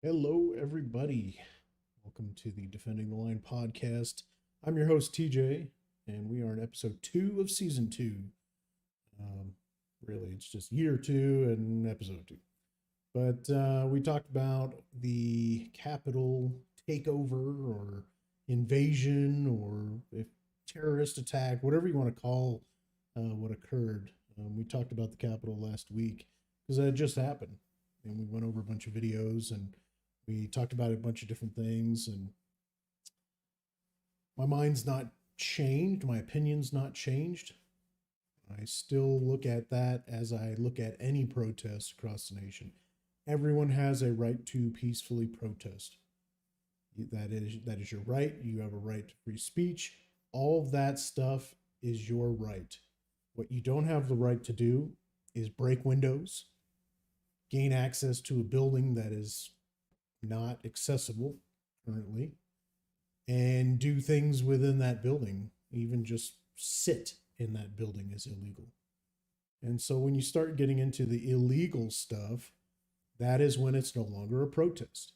Hello, everybody. Welcome to the Defending the Line podcast. I'm your host, TJ, and we are in episode 2 of season 2. Um, really, it's just year 2 and episode 2. But we talked about the Capitol takeover or invasion or if terrorist attack, whatever you want to call what occurred. We talked about the Capitol last week because that just happened. And we went over a bunch of videos and we talked about a bunch of different things. And my mind's not changed. My opinion's not changed. I still look at that as I look at any protest across the nation. Everyone has a right to peacefully protest. That is your right. You have a right to free speech. All of that stuff is your right. What you don't have the right to do is break windows, gain access to a building that is not accessible currently, and do things within that building. Even just sit in that building is illegal. And so when you start getting into the illegal stuff, that is when it's no longer a protest.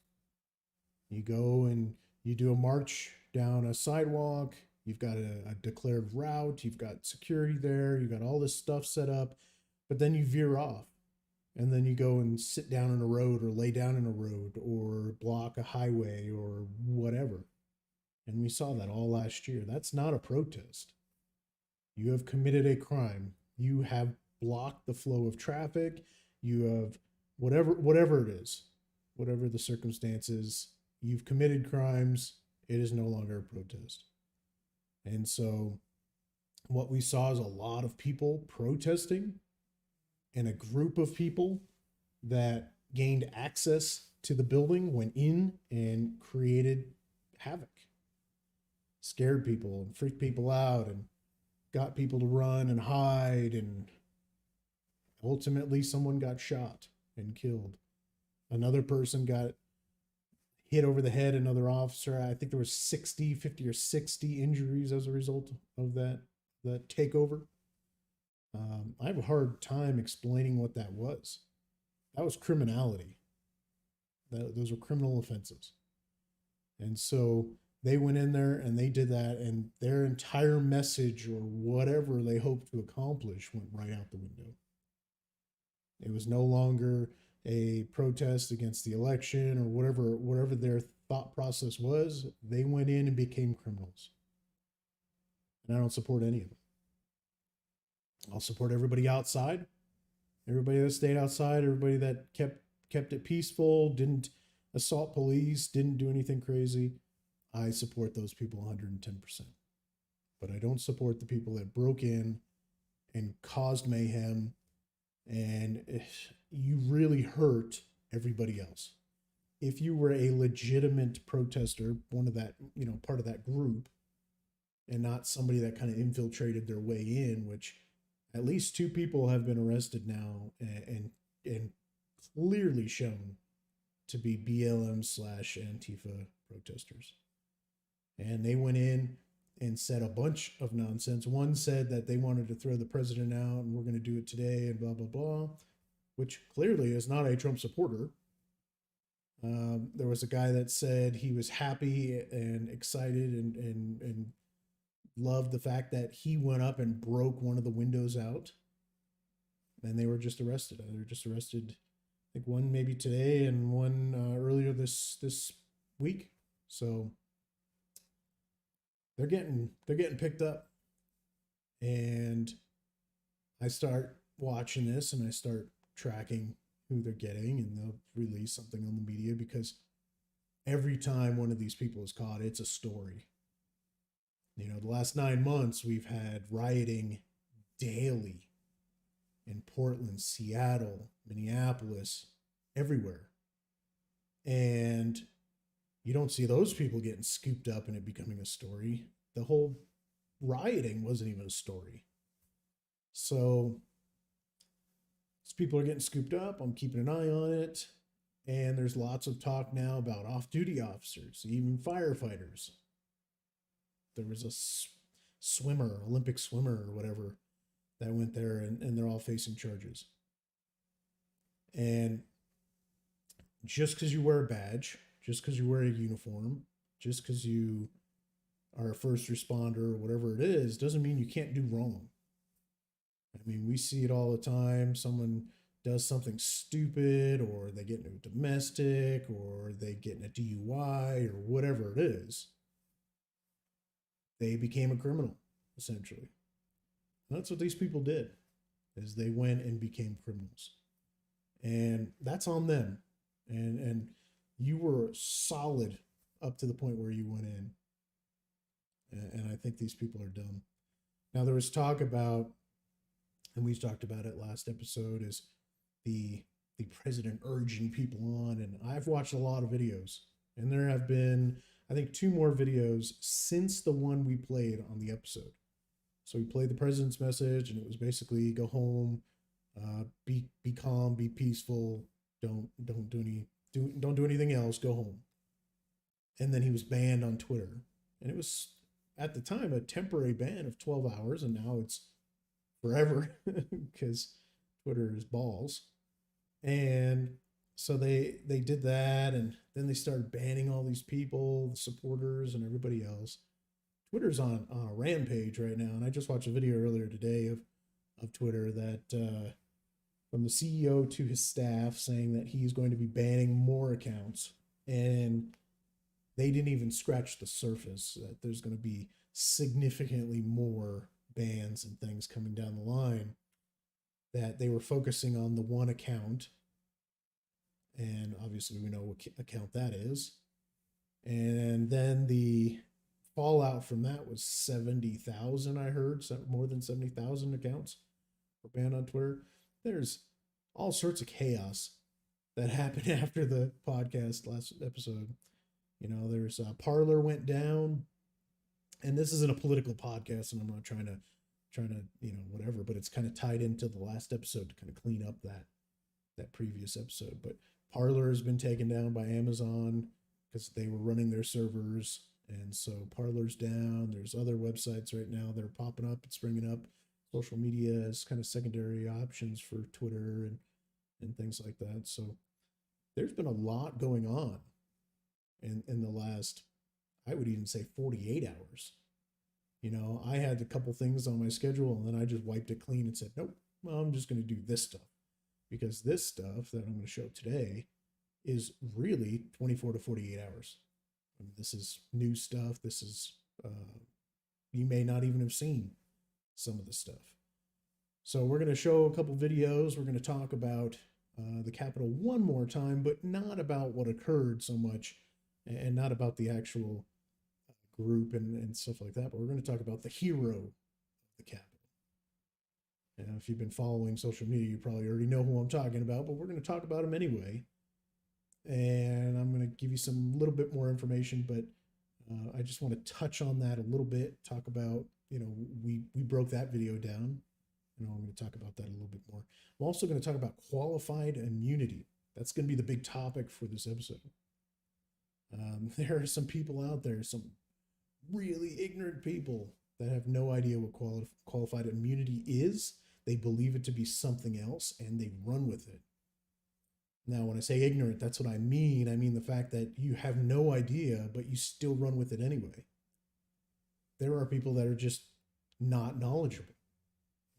You go and you do a march down a sidewalk, you've got a declared route, you've got security there, you've got all this stuff set up, but then you veer off. And then you go and sit down in a road or lay down in a road or block a highway or whatever. And we saw that all last year. That's not a protest. You have committed a crime. You have blocked the flow of traffic. You have whatever it is, whatever the circumstances, you've committed crimes. It is no longer a protest. And so what we saw is a lot of people protesting and a group of people that gained access to the building went in and created havoc, scared people and freaked people out and got people to run and hide, and ultimately someone got shot and killed. Another person got hit over the head, another officer. I think there was 50 or 60 injuries as a result of that takeover. I have a hard time explaining what that was. That was criminality. Those were criminal offenses. And so they went in there and they did that, and their entire message or whatever they hoped to accomplish went right out the window. It was no longer a protest against the election or whatever their thought process was. They went in and became criminals. And I don't support any of them. I'll support everybody outside, everybody that stayed outside, everybody that kept it peaceful, didn't assault police, didn't do anything crazy. I support those people 110%. But I don't support the people that broke in and caused mayhem, and you really hurt everybody else. If you were a legitimate protester, one of that, part of that group, and not somebody that kind of infiltrated their way in, which at least 2 people have been arrested now and clearly shown to be BLM/Antifa protesters. And they went in and said a bunch of nonsense. One said that they wanted to throw the president out and we're going to do it today and blah, blah, blah, which clearly is not a Trump supporter. There was a guy that said he was happy and excited and loved the fact that he went up and broke one of the windows out, and they were just arrested. They were just arrested, I think one maybe today and one earlier this week. So they're getting picked up, and I start watching this and I start tracking who they're getting, and they'll release something on the media because every time one of these people is caught, it's a story. The last 9 months, we've had rioting daily in Portland, Seattle, Minneapolis, everywhere. And you don't see those people getting scooped up and it becoming a story. The whole rioting wasn't even a story. So these people are getting scooped up. I'm keeping an eye on it. And there's lots of talk now about off-duty officers, even firefighters. There was a swimmer, Olympic swimmer or whatever, that went there, and they're all facing charges. And just because you wear a badge, just because you wear a uniform, just because you are a first responder or whatever it is, doesn't mean you can't do wrong. I mean, we see it all the time. Someone does something stupid, or they get into a domestic, or they get in a DUI, or whatever it is. They became a criminal, essentially. And that's what these people did, is they went and became criminals. And that's on them. And you were solid up to the point where you went in. And I think these people are dumb. Now there was talk about, and we talked about it last episode, is the the president urging people on. And I've watched a lot of videos, and there have been, I think, two more videos since the one we played on the episode. So we played the president's message, and it was basically go home, be calm, be peaceful, don't do anything else, go home. And then he was banned on Twitter, and it was at the time a temporary ban of 12 hours, and now it's forever because Twitter is balls. And so they did that, and then they started banning all these people, the supporters, and everybody else. Twitter's on a rampage right now, and I just watched a video earlier today of Twitter that from the CEO to his staff saying that he's going to be banning more accounts, and they didn't even scratch the surface. That there's going to be significantly more bans and things coming down the line. That they were focusing on the one account, and obviously we know what account that is. And then the fallout from that was 70,000, I heard, so more than 70,000 accounts were banned on Twitter. There's all sorts of chaos that happened after the podcast last episode. You know, there's Parler went down, and this isn't a political podcast, and I'm not trying to whatever, but it's kind of tied into the last episode to kind of clean up that previous episode. But Parler has been taken down by Amazon because they were running their servers, and so Parler's down. There's other websites right now that are popping up and springing up. Social media as kind of secondary options for Twitter and things like that. So there's been a lot going on in the last, I would even say, 48 hours. You know, I had a couple things on my schedule, and then I just wiped it clean and said, nope, well, I'm just going to do this stuff, because this stuff that I'm going to show today is really 24 to 48 hours. I mean, this is new stuff. This is, you may not even have seen some of the stuff. So we're going to show a couple videos. We're going to talk about the Capitol one more time, but not about what occurred so much, and not about the actual group and stuff like that. But we're going to talk about the hero of the Capitol. And if you've been following social media, you probably already know who I'm talking about, but we're going to talk about him anyway. And I'm going to give you some little bit more information, but I just want to touch on that a little bit, talk about, you know, we broke that video down. You know, I'm going to talk about that a little bit more. I'm also going to talk about qualified immunity. That's going to be the big topic for this episode. There are some people out there, some really ignorant people that have no idea what qualified immunity is. They believe it to be something else, and they run with it. Now, when I say ignorant, that's what I mean. I mean the fact that you have no idea, but you still run with it anyway. There are people that are just not knowledgeable.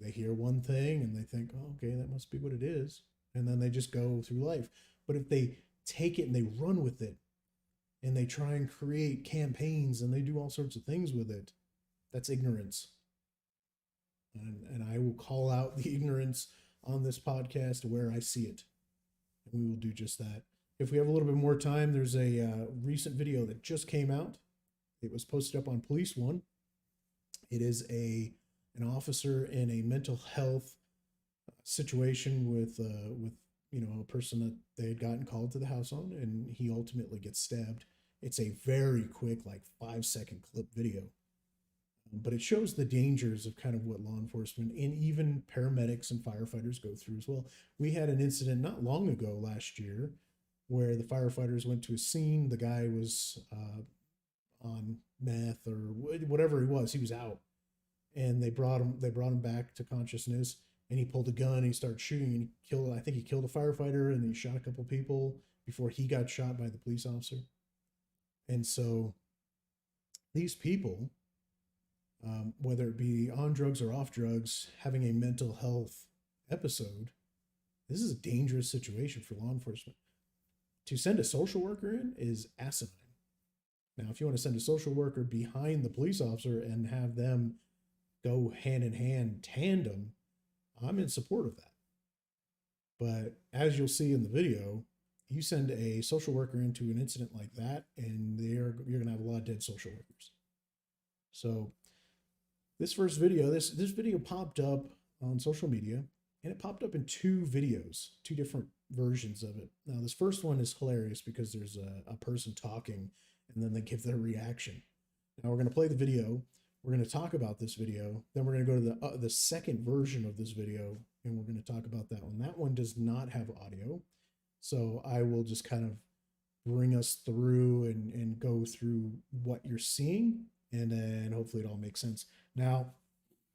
They hear one thing and they think, oh, okay, that must be what it is. And then they just go through life. But if they take it and they run with it, and they try and create campaigns and they do all sorts of things with it, that's ignorance. And I will call out the ignorance on this podcast where I see it. And we will do just that. If we have a little bit more time, there's a recent video that just came out. It was posted up on Police One. It is an officer in a mental health situation with you know, a person that they had gotten called to the house on, and he ultimately gets stabbed. It's a very quick, like 5-second clip video, but it shows the dangers of kind of what law enforcement and even paramedics and firefighters go through as well. We had an incident not long ago last year where the firefighters went to a scene. The guy was on meth or whatever he was. He was out, and they brought him back to consciousness, and he pulled a gun and he started shooting and he killed, I think he killed a firefighter and he shot a couple people before he got shot by the police officer. And so these people, whether it be on drugs or off drugs, having a mental health episode, this is a dangerous situation for law enforcement. To send a social worker in is asinine. Now, if you want to send a social worker behind the police officer and have them go hand in hand, tandem, I'm in support of that. But as you'll see in the video, you send a social worker into an incident like that, and you're going to have a lot of dead social workers. So this first video, this video popped up on social media, and it popped up in two videos, two different versions of it. Now, this first one is hilarious because there's a person talking, and then they give their reaction. Now we're going to play the video. We're going to talk about this video. Then we're going to go to the second version of this video, and we're going to talk about that one. That one does not have audio, so I will just kind of bring us through and go through what you're seeing, and then hopefully it all makes sense. Now,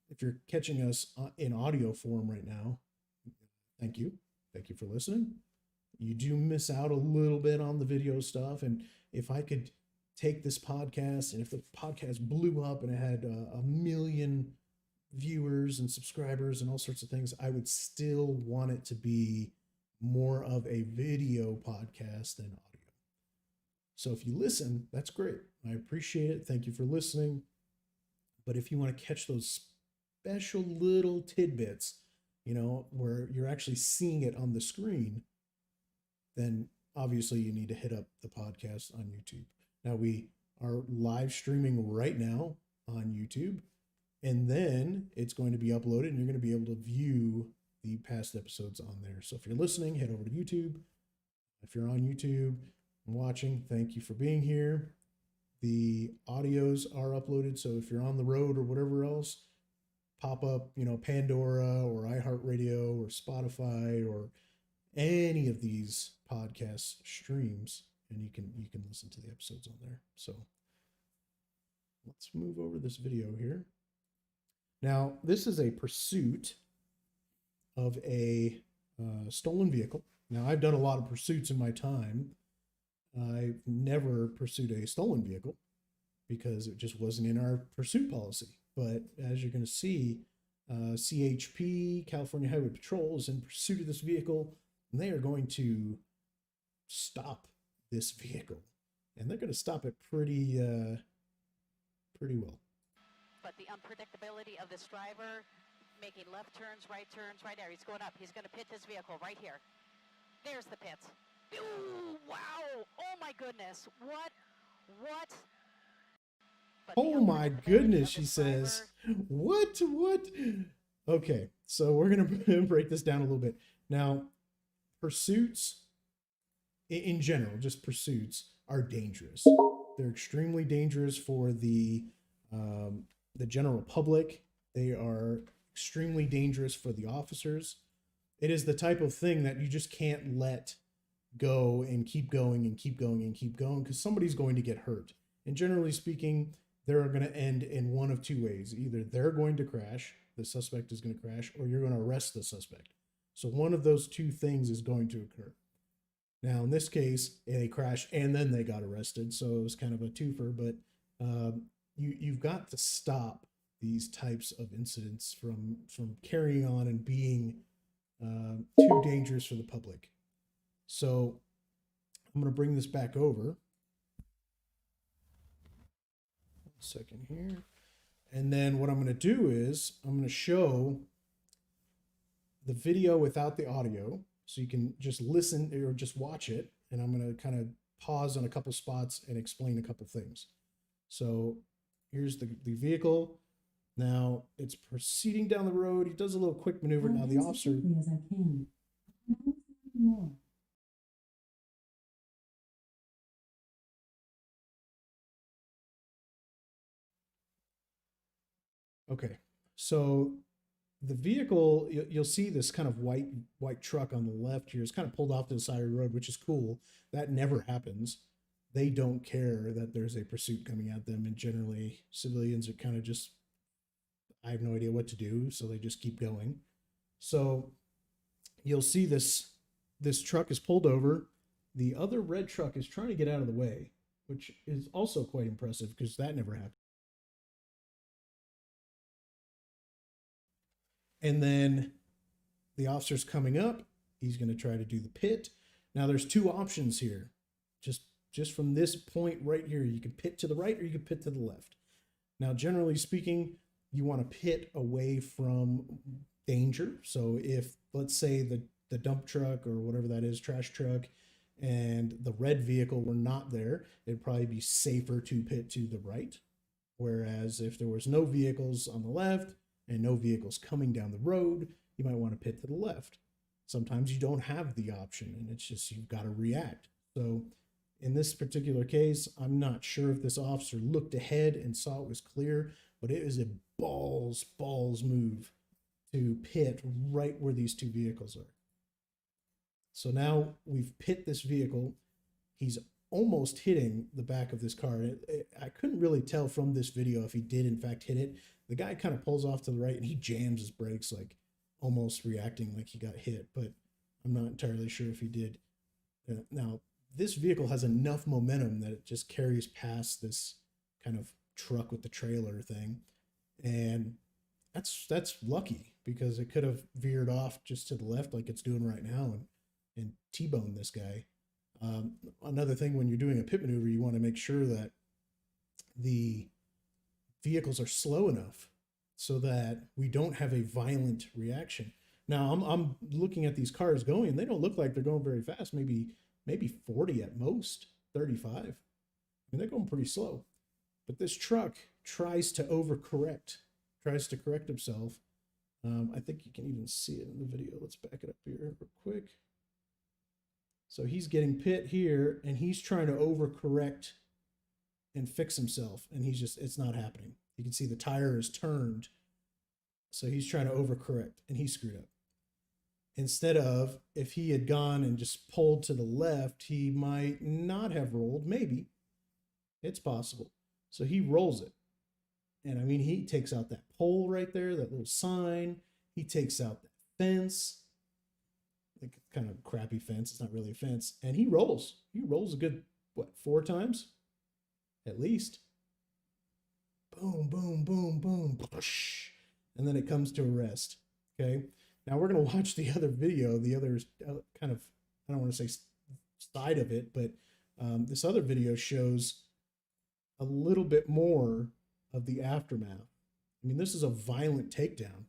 if you're catching us in audio form right now, thank you. Thank you for listening. You do miss out a little bit on the video stuff, and if I could take this podcast, and if the podcast blew up and it had a million viewers and subscribers and all sorts of things, I would still want it to be more of a video podcast than audio. So if you listen, that's great. I appreciate it. Thank you for listening. But if you want to catch those special little tidbits, you know, where you're actually seeing it on the screen, then obviously you need to hit up the podcast on YouTube. Now, we are live streaming right now on YouTube, and then it's going to be uploaded and you're going to be able to view the past episodes on there. So if you're listening, head over to YouTube. If you're on YouTube and watching, thank you for being here. The audios are uploaded, so if you're on the road or whatever else, pop up, you know, Pandora or iHeartRadio or Spotify or any of these podcast streams, and you can listen to the episodes on there. So let's move over this video here. Now, this is a pursuit of a stolen vehicle. Now, I've done a lot of pursuits in my time. I've never pursued a stolen vehicle because it just wasn't in our pursuit policy. But as you're going to see, CHP, California Highway Patrol, is in pursuit of this vehicle, and they are going to stop this vehicle, and they're going to stop it pretty well. But the unpredictability of this driver making left turns, right there. He's going up. He's going to pit this vehicle right here. There's the pit. Ooh, wow. Oh my goodness. What? Oh my goodness, she says. What? Okay, so we're going to break this down a little bit. Now, pursuits in general, just pursuits, are dangerous. They're extremely dangerous for the general public. They are extremely dangerous for the officers. It is the type of thing that you just can't let go and keep going and keep going and keep going, because somebody's going to get hurt. And generally speaking, they're going to end in one of two ways. Either they're going to crash, the suspect is going to crash, or you're going to arrest the suspect. So one of those two things is going to occur. Now, in this case, they crashed and then they got arrested, so it was kind of a twofer, but you've got to stop these types of incidents from carrying on and being too dangerous for the public. So I'm going to bring this back over. 1 second here. And then what I'm going to do is I'm going to show the video without the audio, so you can just listen or just watch it. And I'm going to kind of pause on a couple spots and explain a couple things. So here's the vehicle. Now it's proceeding down the road. He does a little quick maneuver. Now the officer. As I can. More. Okay, so the vehicle, you'll see this kind of white truck on the left here. It's kind of pulled off to the side of the road, which is cool. That never happens. They don't care that there's a pursuit coming at them, and generally civilians are kind of just, I have no idea what to do, so they just keep going. So you'll see this truck is pulled over. The other red truck is trying to get out of the way, which is also quite impressive because that never happened. And then the officer's coming up. He's going to try to do the pit. Now there's two options here. Just from this point right here, you can pit to the right or you can pit to the left. Now, generally speaking, you want to pit away from danger. So if, let's say, the dump truck or whatever that is, trash truck, and the red vehicle were not there, it'd probably be safer to pit to the right. Whereas if there was no vehicles on the left and no vehicles coming down the road, you might want to pit to the left. Sometimes you don't have the option and it's just you've got to react. So in this particular case, I'm not sure if this officer looked ahead and saw it was clear, but it was a balls move to pit right where these two vehicles are. So now we've pit this vehicle. He's almost hitting the back of this car. I couldn't really tell from this video if he did in fact hit it. The guy kind of pulls off to the right and he jams his brakes, like almost reacting like he got hit, but I'm not entirely sure if he did. Now, this vehicle has enough momentum that it just carries past this kind of truck with the trailer thing. And that's lucky because it could have veered off just to the left like it's doing right now and T-boned this guy. Another thing, when you're doing a pit maneuver, you want to make sure that the vehicles are slow enough so that we don't have a violent reaction. Now, I'm looking at these cars going, they don't look like they're going very fast, maybe 40 at most, 35. I mean, they're going pretty slow. But this truck tries to overcorrect, tries to correct himself. I think you can even see it in the video. Let's back it up here real quick. So he's getting pit here, and he's trying to overcorrect and fix himself, and it's not happening. You can see the tire is turned, so he's trying to overcorrect, and he screwed up. Instead of, if he had gone and just pulled to the left, he might not have rolled. Maybe. It's possible. So he rolls it. And I mean, he takes out that pole right there, that little sign. He takes out that fence. Like kind of crappy fence. It's not really a fence. And he rolls. He rolls a good, 4 times? At least. Boom, boom, boom, boom. And then it comes to a rest. Okay. Now we're going to watch the other video, the other kind of, I don't want to say side of it, but this other video shows a little bit more of the aftermath. I mean, this is a violent takedown.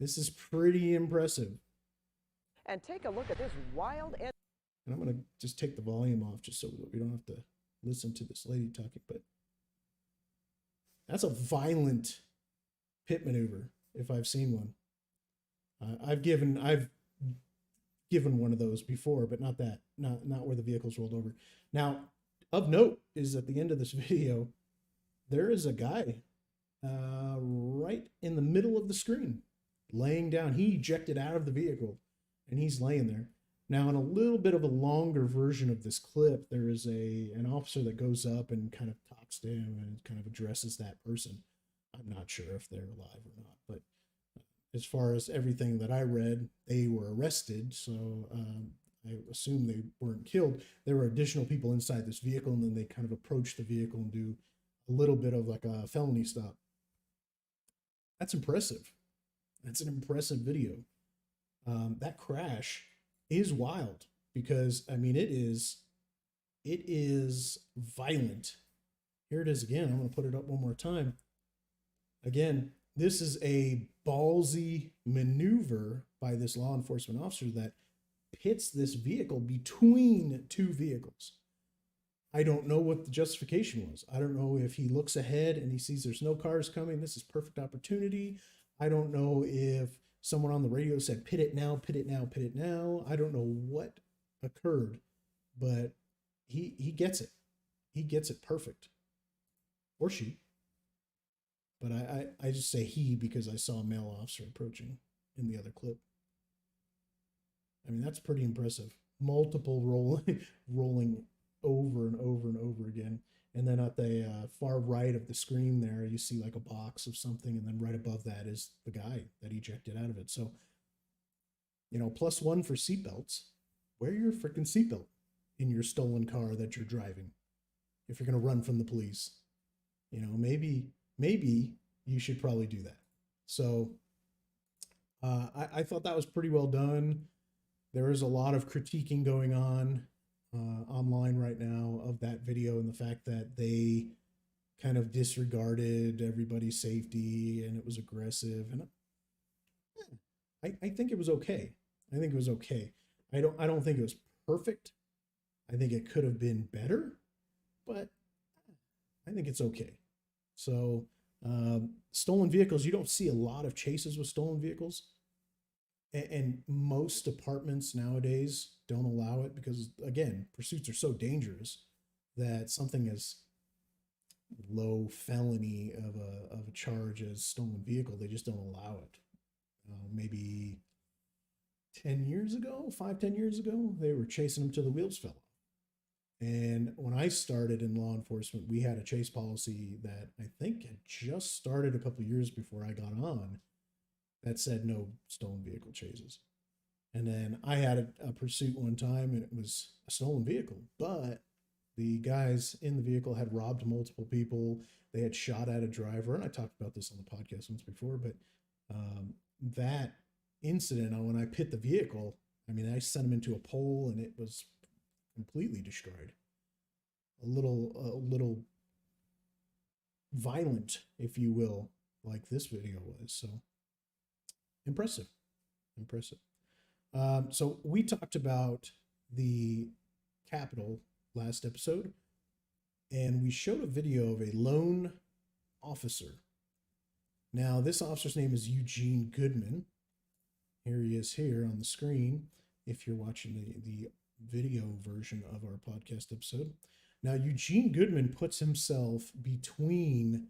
This is pretty impressive. And take a look at this wild and I'm going to just take the volume off just so we don't have to listen to this lady talking, but that's a violent pit maneuver if I've seen one. I've given one of those before, but not where the vehicle's rolled over. Now, of note is at the end of this video, there is a guy right in the middle of the screen, laying down. He ejected out of the vehicle, and he's laying there. Now, in a little bit of a longer version of this clip, there is an officer that goes up and kind of talks to him and kind of addresses that person. I'm not sure if they're alive or not, but as far as everything that I read, they were arrested, so I assume they weren't killed. There were additional people inside this vehicle, and then they kind of approach the vehicle and do a little bit of like a felony stop. That's impressive. That's an impressive video. That crash is wild because, I mean, it is violent. Here it is again. I'm going to put it up one more time. Again, this is a ballsy maneuver by this law enforcement officer that pits this vehicle between two vehicles. I don't know what the justification was. I don't know if he looks ahead and he sees there's no cars coming. This is perfect opportunity. I don't know if someone on the radio said, pit it now, pit it now, pit it now. I don't know what occurred, but he gets it. He gets it perfect. Or she. But I just say he because I saw a male officer approaching in the other clip. I mean, that's pretty impressive. Multiple rolling over and over and over again. And then at the far right of the screen there, you see like a box of something. And then right above that is the guy that ejected out of it. So +1 for seatbelts. Wear your freaking seatbelt in your stolen car that you're driving. If you're going to run from the police, maybe you should probably do that. So I thought that was pretty well done. There is a lot of critiquing going on online right now of that video, and the fact that they kind of disregarded everybody's safety and it was aggressive. And I think it was okay. I think it was okay. I don't think it was perfect. I think it could have been better, but I think it's okay. So stolen vehicles, you don't see a lot of chases with stolen vehicles. And most departments nowadays don't allow it because, again, pursuits are so dangerous that something as low felony of a charge as stolen vehicle, they just don't allow it. Maybe 10 years ago, 5-10 years ago, they were chasing them till the wheels fell off. And when I started in law enforcement, we had a chase policy that I think had just started a couple years before I got on that said no stolen vehicle chases. And then I had a pursuit one time, and it was a stolen vehicle, but the guys in the vehicle had robbed multiple people. They had shot at a driver, and I talked about this on the podcast once before, but that incident, when I pit the vehicle, I sent him into a pole, and it was completely destroyed. A little violent, if you will, like this video was. So impressive. So we talked about the Capitol last episode, and we showed a video of a lone officer. Now, this officer's name is Eugene Goodman. Here he is here on the screen if you're watching the video version of our podcast episode. Now, Eugene Goodman puts himself between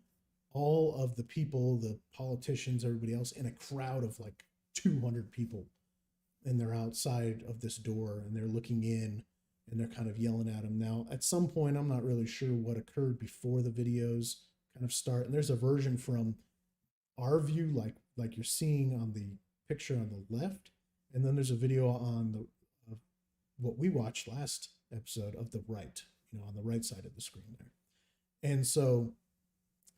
all of the people, the politicians, everybody else, in a crowd of like 200 people. And they're outside of this door, and they're looking in, and they're kind of yelling at him. Now, at some point, I'm not really sure what occurred before the videos kind of start. And there's a version from our view, like you're seeing on the picture on the left. And then there's a video on the what we watched last episode of the right, on the right side of the screen there. And so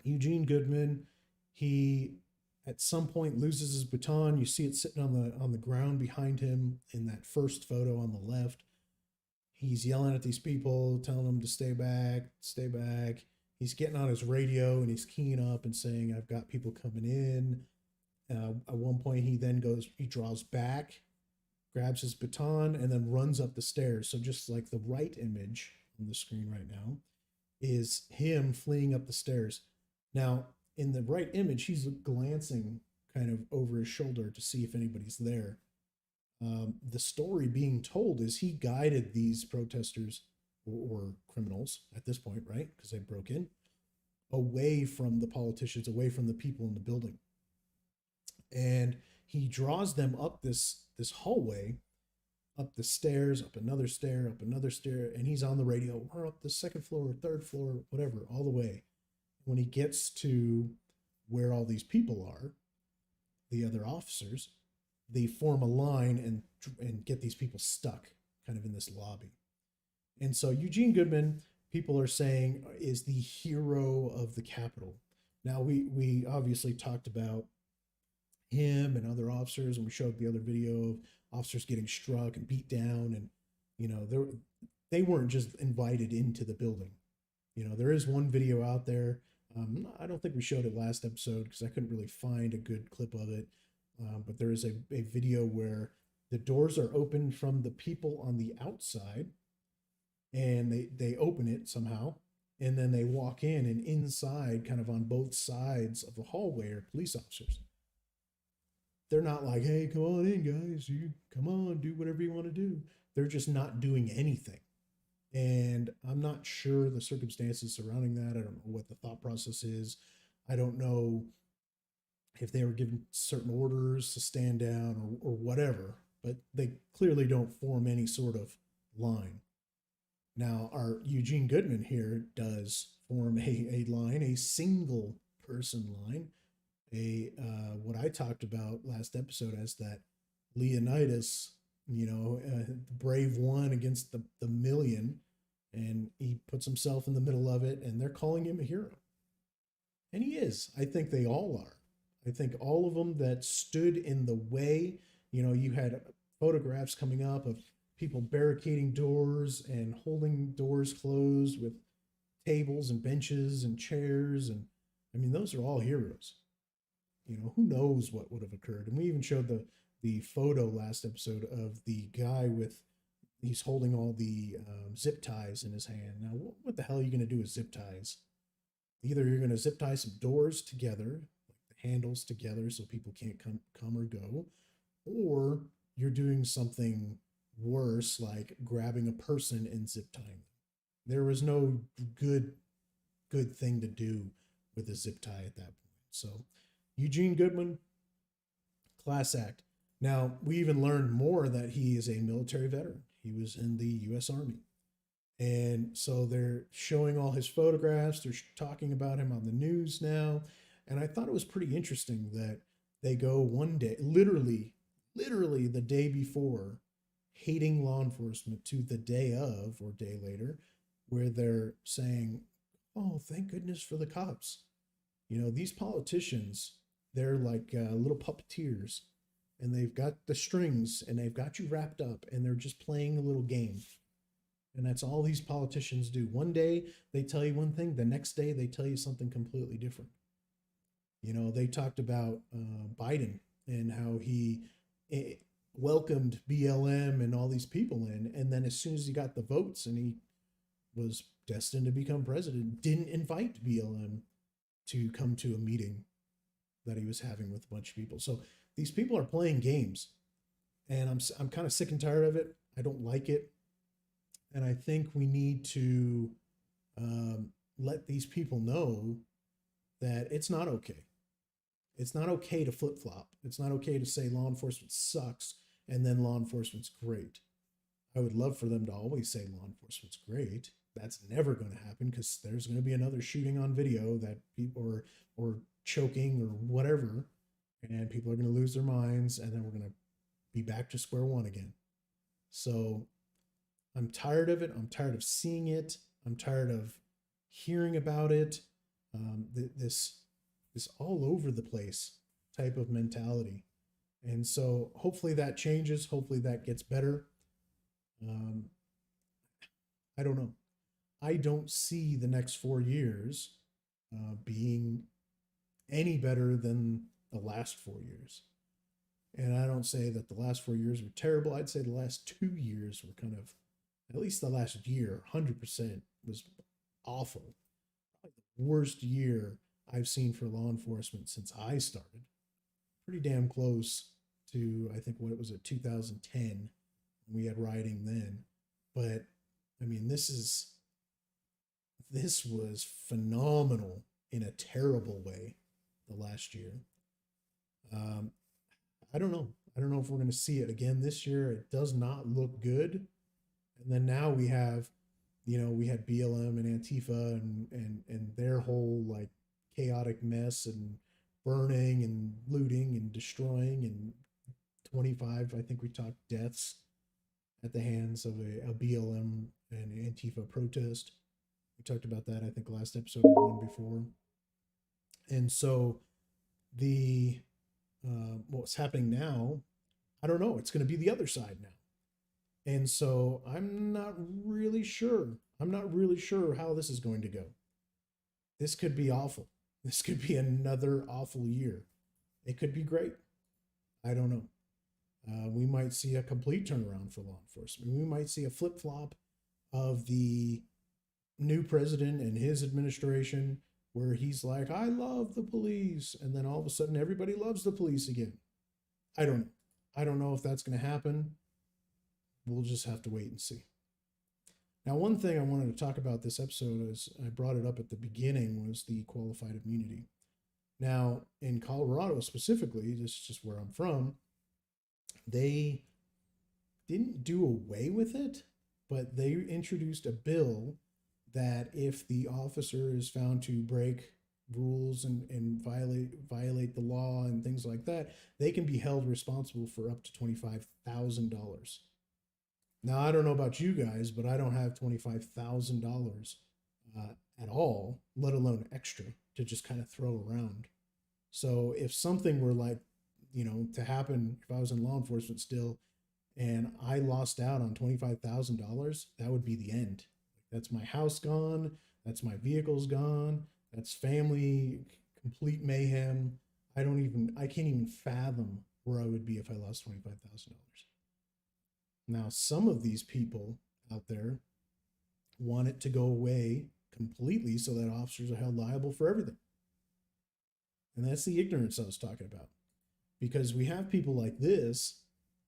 Eugene Goodman, he at some point loses his baton. You see it sitting on the ground behind him in that first photo on the left. He's yelling at these people, telling them to stay back, stay back. He's getting on his radio and he's keying up and saying, I've got people coming in. At one point, he draws back, grabs his baton, and then runs up the stairs. So just like the right image on the screen right now is him fleeing up the stairs. Now, in the right image, he's glancing kind of over his shoulder to see if anybody's there. The story being told is he guided these protesters or criminals at this point, right? Because they broke in, away from the politicians, away from the people in the building. And he draws them up this hallway, up the stairs, up another stair, and he's on the radio. We're up the second floor, third floor, whatever, all the way. When he gets to where all these people are, the other officers, they form a line and get these people stuck kind of in this lobby. And so Eugene Goodman, people are saying, is the hero of the Capitol. Now, we obviously talked about him and other officers, and we showed the other video of officers getting struck and beat down, and they weren't just invited into the building. There is one video out there. I don't think we showed it last episode because I couldn't really find a good clip of it, but there is a video where the doors are open from the people on the outside, and they open it somehow, and then they walk in, and inside, kind of on both sides of the hallway, are police officers. They're not like, hey, come on in, guys. You come on, do whatever you want to do. They're just not doing anything. And I'm not sure the circumstances surrounding that. I don't know what the thought process is. I don't know if they were given certain orders to stand down or whatever, but they clearly don't form any sort of line. Now, our Eugene Goodman here does form a line, a single person line, what I talked about last episode as that Leonidas, brave one against the million, and he puts himself in the middle of it, and they're calling him a hero. And he is. I think they all are. I think all of them that stood in the way, you had photographs coming up of people barricading doors and holding doors closed with tables and benches and chairs. And I mean, those are all heroes. Who knows what would have occurred. And we even showed the photo last episode of the guy he's holding all the zip ties in his hand. Now, what the hell are you going to do with zip ties? Either you're going to zip tie some doors together, like the handles together so people can't come or go, or you're doing something worse, like grabbing a person and zip tying them. There was no good thing to do with a zip tie at that point. So Eugene Goodman, class act. Now, we even learned more that he is a military veteran. He was in the U.S. Army. And so they're showing all his photographs. They're talking about him on the news now. And I thought it was pretty interesting that they go one day, literally the day before, hating law enforcement, to the day of or day later, where they're saying, oh, thank goodness for the cops. These politicians, they're like little puppeteers, and they've got the strings and they've got you wrapped up, and they're just playing a little game. And that's all these politicians do. One day they tell you one thing, the next day they tell you something completely different. They talked about Biden and how he welcomed BLM and all these people in. And then as soon as he got the votes and he was destined to become president, didn't invite BLM to come to a meeting that he was having with a bunch of people. So these people are playing games, and I'm kind of sick and tired of it. I don't like it. And I think we need to let these people know that it's not okay. It's not okay to flip-flop. It's not okay to say law enforcement sucks and then law enforcement's great. I would love for them to always say law enforcement's great. That's never going to happen, because there's going to be another shooting on video that people or choking or whatever, and people are going to lose their minds, and then we're going to be back to square one again. So I'm tired of it. I'm tired of seeing it. I'm tired of hearing about it. This all over the place type of mentality. And so hopefully that changes. Hopefully that gets better. I don't know. I don't see the next 4 years being any better than the last 4 years. And I don't say that the last 4 years were terrible. I'd say the last 2 years were kind of, at least the last year, 100% was awful. Probably the worst year I've seen for law enforcement since I started. Pretty damn close to, I think, what was it, 2010. We had rioting then. But I mean, this was phenomenal in a terrible way the last year. I don't know. I don't know if we're going to see it again this year. It does not look good. And then now we have, we had BLM and Antifa and their whole like chaotic mess and burning and looting and destroying, and 25, I think we talked, deaths at the hands of a BLM and Antifa protest. We talked about that, I think, last episode or one before. And so what's happening now, I don't know. It's going to be the other side now. And so I'm not really sure. I'm not really sure how this is going to go. This could be awful. This could be another awful year. It could be great. I don't know. We might see a complete turnaround for law enforcement. We might see a flip-flop of the new president and his administration, where he's like, I love the police. And then all of a sudden everybody loves the police again. I don't know. I don't know if that's going to happen. We'll just have to wait and see. Now, one thing I wanted to talk about this episode, as I brought it up at the beginning, was the qualified immunity. Now, in Colorado specifically, this is just where I'm from, they didn't do away with it, but they introduced a bill that if the officer is found to break rules and violate the law and things like that, they can be held responsible for up to $25,000. Now, I don't know about you guys, but I don't have $25,000 at all, let alone extra to just kind of throw around. So if something were like, to happen, if I was in law enforcement still and I lost out on $25,000, that would be the end. That's my house gone. That's my vehicles gone. That's family, complete mayhem. I can't even fathom where I would be if I lost $25,000. Now, some of these people out there want it to go away completely so that officers are held liable for everything. And that's the ignorance I was talking about. Because we have people like this,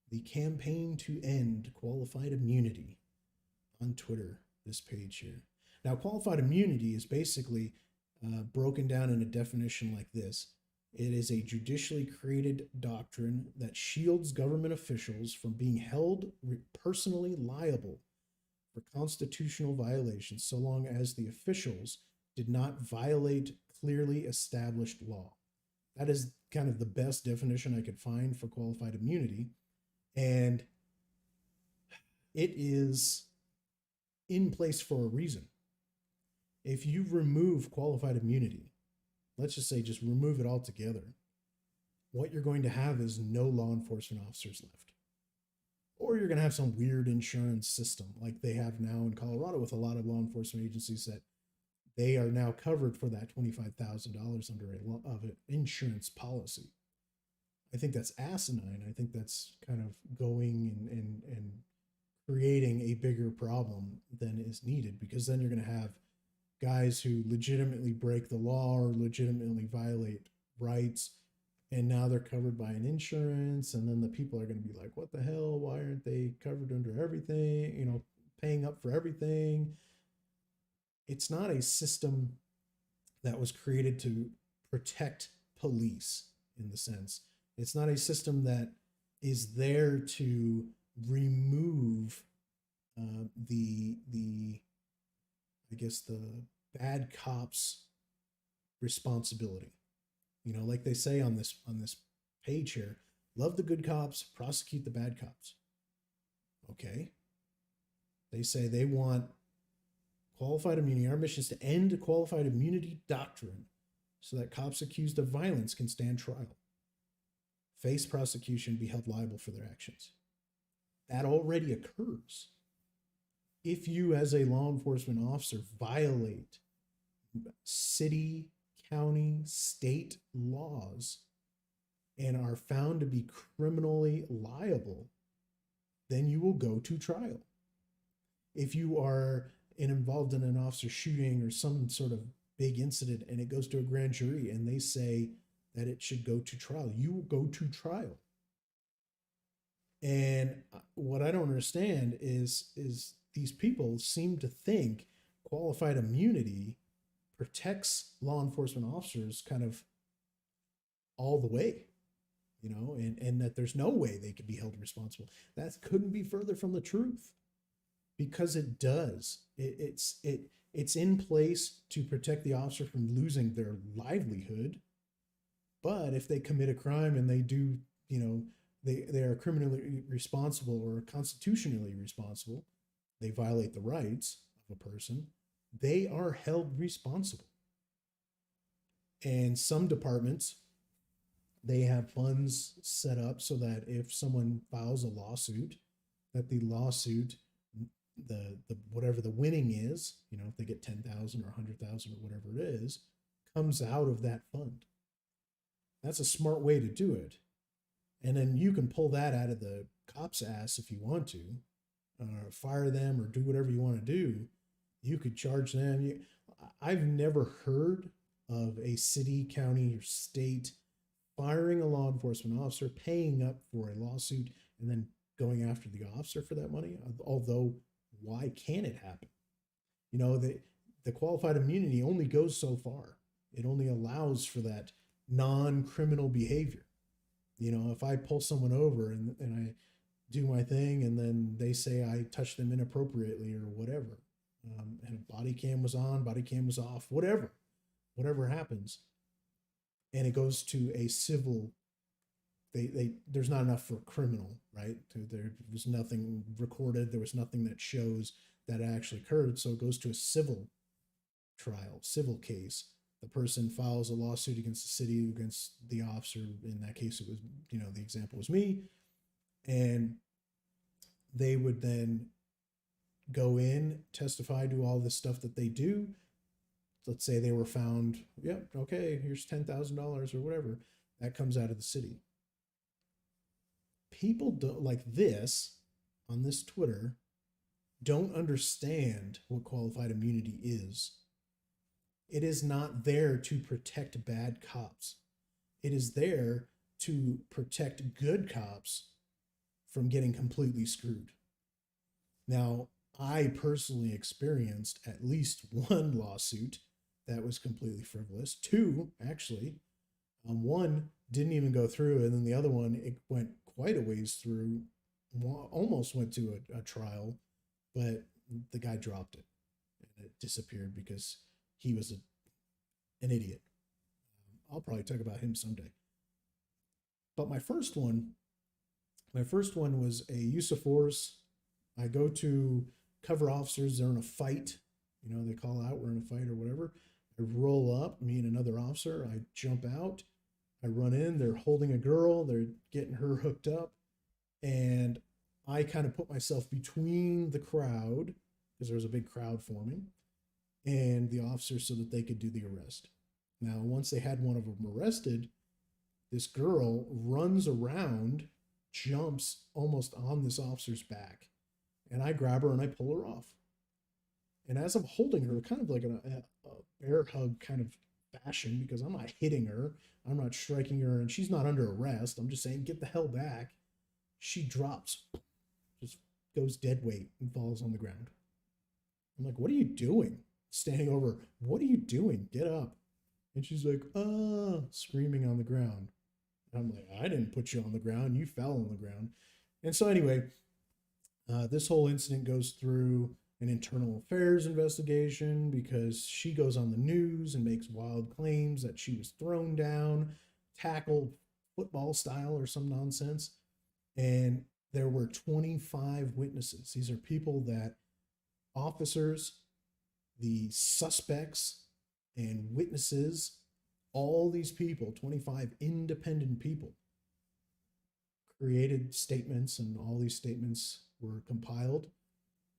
the Campaign to End Qualified Immunity on Twitter, this page here. Now, qualified immunity is basically broken down in a definition like this. It is a judicially created doctrine that shields government officials from being held personally liable for constitutional violations so long as the officials did not violate clearly established law. That is kind of the best definition I could find for qualified immunity. And it is in place for a reason. If you remove qualified immunity, let's just say just remove it altogether, what you're going to have is no law enforcement officers left. Or you're going to have some weird insurance system like they have now in Colorado with a lot of law enforcement agencies that they are now covered for that $25,000 under an insurance policy. I think that's asinine. I think that's kind of going and creating a bigger problem than is needed, because then you're going to have guys who legitimately break the law or legitimately violate rights, and now they're covered by an insurance, and then the people are going to be like, what the hell, why aren't they covered under everything, paying up for everything? It's not a system that was created to protect police in the sense. It's not a system that is there to remove the bad cops' responsibility. Like they say on this page here, love the good cops, prosecute the bad cops. Okay. They say they want qualified immunity. Our mission is to end the qualified immunity doctrine so that cops accused of violence can stand trial, face prosecution, be held liable for their actions. That already occurs. If you, as a law enforcement officer, violate city, county, state laws and are found to be criminally liable, then you will go to trial. If you are involved in an officer shooting or some sort of big incident and it goes to a grand jury and they say that it should go to trial, you will go to trial. And what I don't understand is these people seem to think qualified immunity protects law enforcement officers kind of all the way, and that there's no way they could be held responsible. That couldn't be further from the truth, because it does. It's in place to protect the officer from losing their livelihood. But if they commit a crime and they do, they are criminally responsible or constitutionally responsible, they violate the rights of a person, they are held responsible. And some departments, they have funds set up so that if someone files a lawsuit, that the lawsuit, the whatever the winning is, if they get 10,000 or 100,000 or whatever it is, comes out of that fund. That's a smart way to do it. And then you can pull that out of the cop's ass if you want to, fire them or do whatever you want to do. You could charge them. I've never heard of a city, county, or state firing a law enforcement officer, paying up for a lawsuit, and then going after the officer for that money. Although, why can it happen? The qualified immunity only goes so far. It only allows for that non-criminal behavior. If I pull someone over and I do my thing and then they say I touched them inappropriately or whatever, and body cam was on, body cam was off, whatever, whatever happens, and it goes to a civil, there's not enough for criminal, right? There was nothing recorded. There was nothing that shows that it actually occurred. So it goes to a civil trial, civil case. The person files a lawsuit against the city, against the officer. In that case, it was, the example was me. And they would then go in, testify, do all this stuff that they do. Let's say they were found, yep, okay, here's $10,000 or whatever. That comes out of the city. People don't, like this, on this Twitter, don't understand what qualified immunity is. It is not there to protect bad cops. It is there to protect good cops from getting completely screwed. Now, I personally experienced at least one lawsuit that was completely frivolous. Two, actually. One didn't even go through, and then the other one, it went quite a ways through, almost went to a trial, but the guy dropped it, and it disappeared because he was an idiot. I'll probably talk about him someday. But my first one was a use of force. I go to cover officers. They're in a fight. They call out, we're in a fight or whatever. I roll up, me and another officer. I jump out. I run in. They're holding a girl. They're getting her hooked up. And I kind of put myself between the crowd, because there was a big crowd forming, and the officers so that they could do the arrest. Now, once they had one of them arrested, this girl runs around, jumps almost on this officer's back. And I grab her and I pull her off. And as I'm holding her, kind of like a bear hug kind of fashion, because I'm not hitting her, I'm not striking her, and she's not under arrest. I'm just saying, get the hell back. She drops, just goes dead weight and falls on the ground. I'm like, what are you doing? Standing over, what are you doing? Get up. And she's like, screaming on the ground. And I'm like, I didn't put you on the ground. You fell on the ground. And so anyway, this whole incident goes through an internal affairs investigation because she goes on the news and makes wild claims that she was thrown down, tackled football style or some nonsense. And there were 25 witnesses. These are people that officers, the suspects, and witnesses, all these people, 25 independent people, created statements, and all these statements were compiled.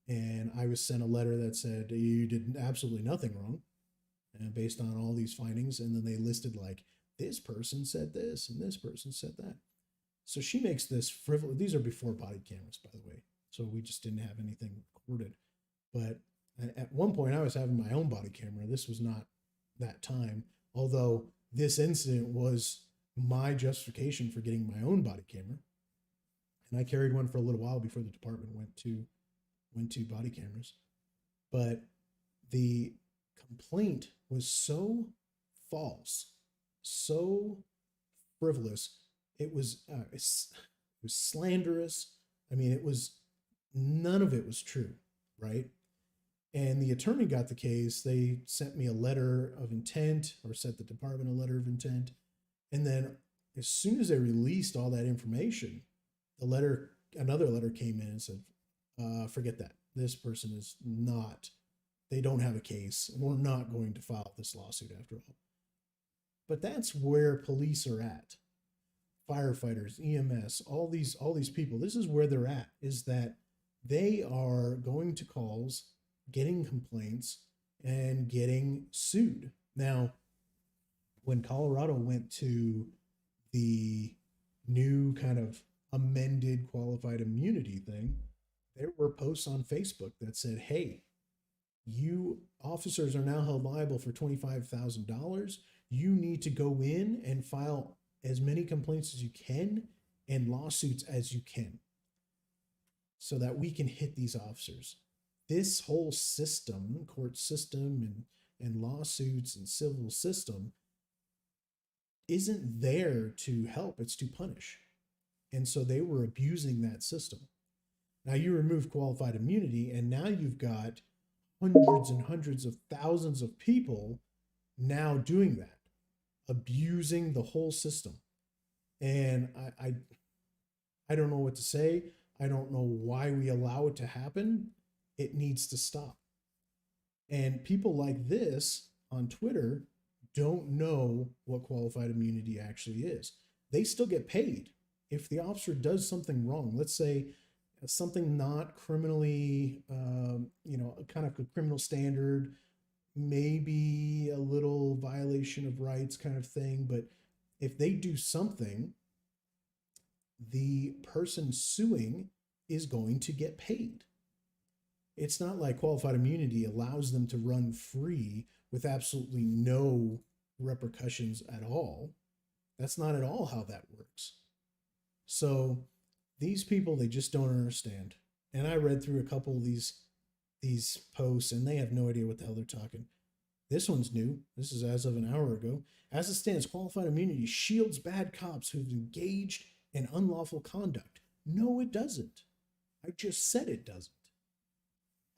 And I was sent a letter that said, you did absolutely nothing wrong, and based on all these findings. And then they listed, like, this person said this and this person said that. So she makes this frivolous, these are before body cameras, by the way. So we just didn't have anything recorded. But at one point I was having my own body camera. This was not that time, although this incident was my justification for getting my own body camera. And I carried one for a little while before the department went to body cameras. But the complaint was so false, so frivolous. It was slanderous. I mean, none of it was true, right? And the attorney got the case. They sent me a letter of intent, or sent the department a letter of intent. And then as soon as they released all that information, another letter came in and said, forget that. This person is not, they don't have a case. We're not going to file this lawsuit after all. But that's where police are at. Firefighters, EMS, all these people, this is where they're at, is that they are going to calls, getting complaints, and getting sued. Now, when Colorado went to the new kind of amended qualified immunity thing, there were posts on Facebook that said, hey, you officers are now held liable for $25,000. You need to go in and file as many complaints as you can and lawsuits as you can so that we can hit these officers. This whole system, court system and lawsuits and civil system, isn't there to help, it's to punish. And so they were abusing that system. Now you remove qualified immunity, and now you've got hundreds and hundreds of thousands of people now doing that, abusing the whole system. And I don't know what to say. I don't know why we allow it to happen. It needs to stop. And people like this on Twitter don't know what qualified immunity actually is. They still get paid. If the officer does something wrong, let's say something not criminally, kind of a criminal standard, maybe a little violation of rights kind of thing, but if they do something, the person suing is going to get paid. It's not like qualified immunity allows them to run free with absolutely no repercussions at all. That's not at all how that works. So these people, they just don't understand. And I read through a couple of these posts, and they have no idea what the hell they're talking. This one's new. This is as of an hour ago. As it stands, qualified immunity shields bad cops who've engaged in unlawful conduct. No, it doesn't. I just said it doesn't.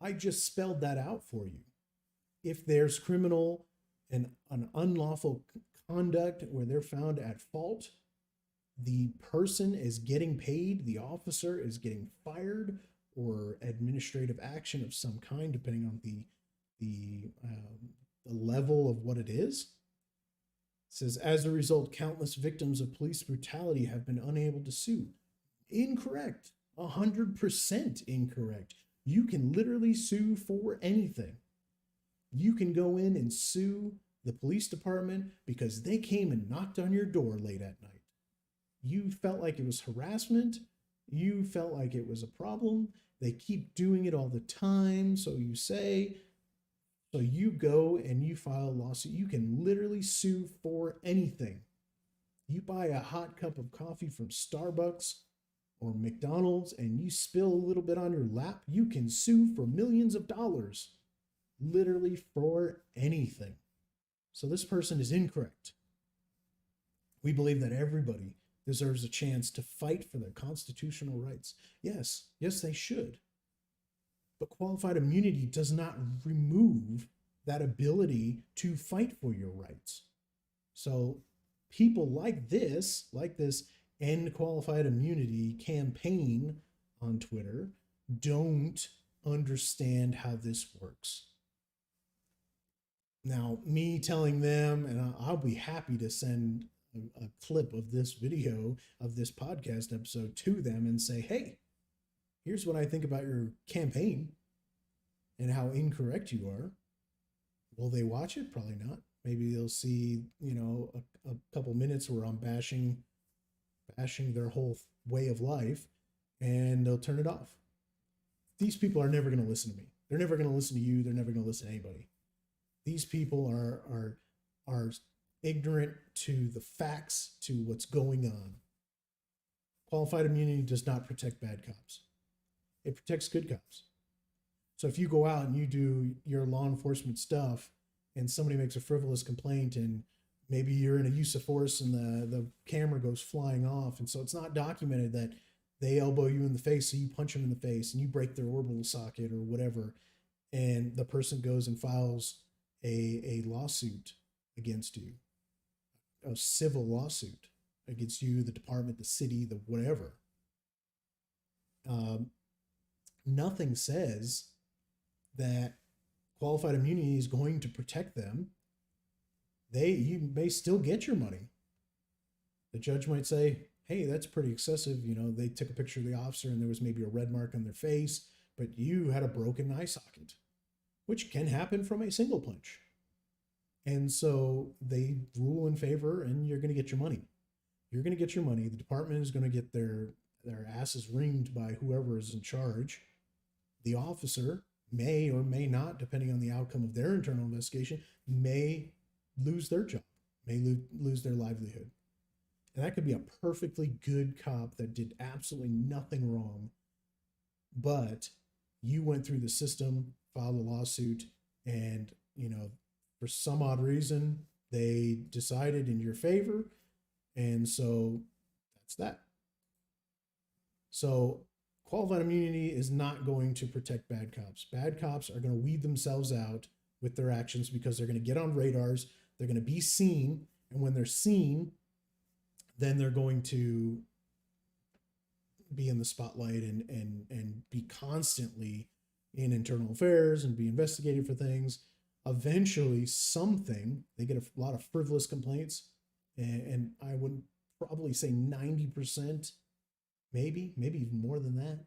I just spelled that out for you. If there's criminal and an unlawful conduct where they're found at fault, the person is getting paid, the officer is getting fired, or administrative action of some kind, depending on the level of what it is. It says, as a result, countless victims of police brutality have been unable to sue. Incorrect. 100% incorrect. You can literally sue for anything. You can go in and sue the police department because they came and knocked on your door late at night. You felt like it was harassment. You felt like it was a problem. They keep doing it all the time, so you say. So you go and you file a lawsuit. You can literally sue for anything. You buy a hot cup of coffee from Starbucks or McDonald's and you spill a little bit on your lap, you can sue for millions of dollars. Literally for anything. So this person is incorrect. We believe that everybody deserves a chance to fight for their constitutional rights. Yes, they should. But qualified immunity does not remove that ability to fight for your rights. So people like this End Qualified Immunity campaign on Twitter don't understand how this works. Now, me telling them, and I'll be happy to send a clip of this video, of this podcast episode to them and say, hey, here's what I think about your campaign and how incorrect you are. Will they watch it? Probably not. Maybe they'll see, a couple minutes where I'm bashing their whole way of life, and they'll turn it off. These people are never going to listen to me. They're never going to listen to you. They're never going to listen to anybody. These people are ignorant to the facts, to what's going on. Qualified immunity does not protect bad cops. It protects good cops. So if you go out and you do your law enforcement stuff and somebody makes a frivolous complaint and maybe you're in a use of force and the camera goes flying off, and so it's not documented that they elbow you in the face, so you punch them in the face and you break their orbital socket or whatever, and the person goes and files a lawsuit against you, a civil lawsuit against you, the department, the city, the whatever. Nothing says that qualified immunity is going to protect them. You may still get your money. The judge might say, hey, that's pretty excessive. They took a picture of the officer and there was maybe a red mark on their face, but you had a broken eye socket, which can happen from a single punch. And so they rule in favor and you're going to get your money. You're going to get your money. The department is going to get their asses reamed by whoever is in charge. The officer may or may not, depending on the outcome of their internal investigation, may lose their job, may lose their livelihood. And that could be a perfectly good cop that did absolutely nothing wrong, but you went through the system, filed a lawsuit, and, for some odd reason, they decided in your favor, and so that's that. So qualified immunity is not going to protect bad cops. Bad cops are going to weed themselves out with their actions because they're going to get on radars. They're going to be seen. And when they're seen, then they're going to be in the spotlight and be constantly in internal affairs and be investigated for things. Eventually, they get a lot of frivolous complaints. And I would probably say 90%, maybe even more than that,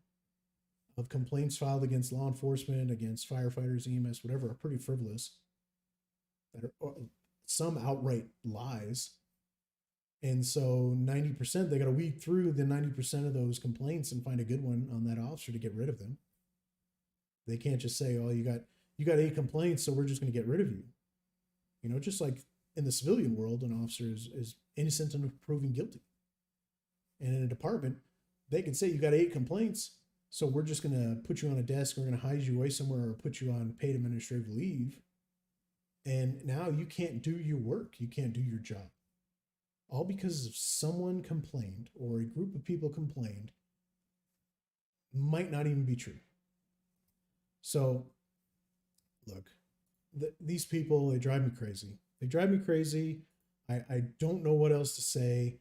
of complaints filed against law enforcement, against firefighters, EMS, whatever, are pretty frivolous. That are some outright lies. And so 90%, they got to weed through the 90% of those complaints and find a good one on that officer to get rid of them. They can't just say, "Oh, you got 8 complaints, so we're just going to get rid of you." You know, just like in the civilian world, an officer is innocent until proven guilty. And in a department, they can say, "You got 8 complaints, so we're just going to put you on a desk, we're going to hide you away somewhere, or put you on paid administrative leave." And now you can't do your work. You can't do your job. All because of someone complained or a group of people complained might not even be true. So, look, these people, they drive me crazy. They drive me crazy. I don't know what else to say.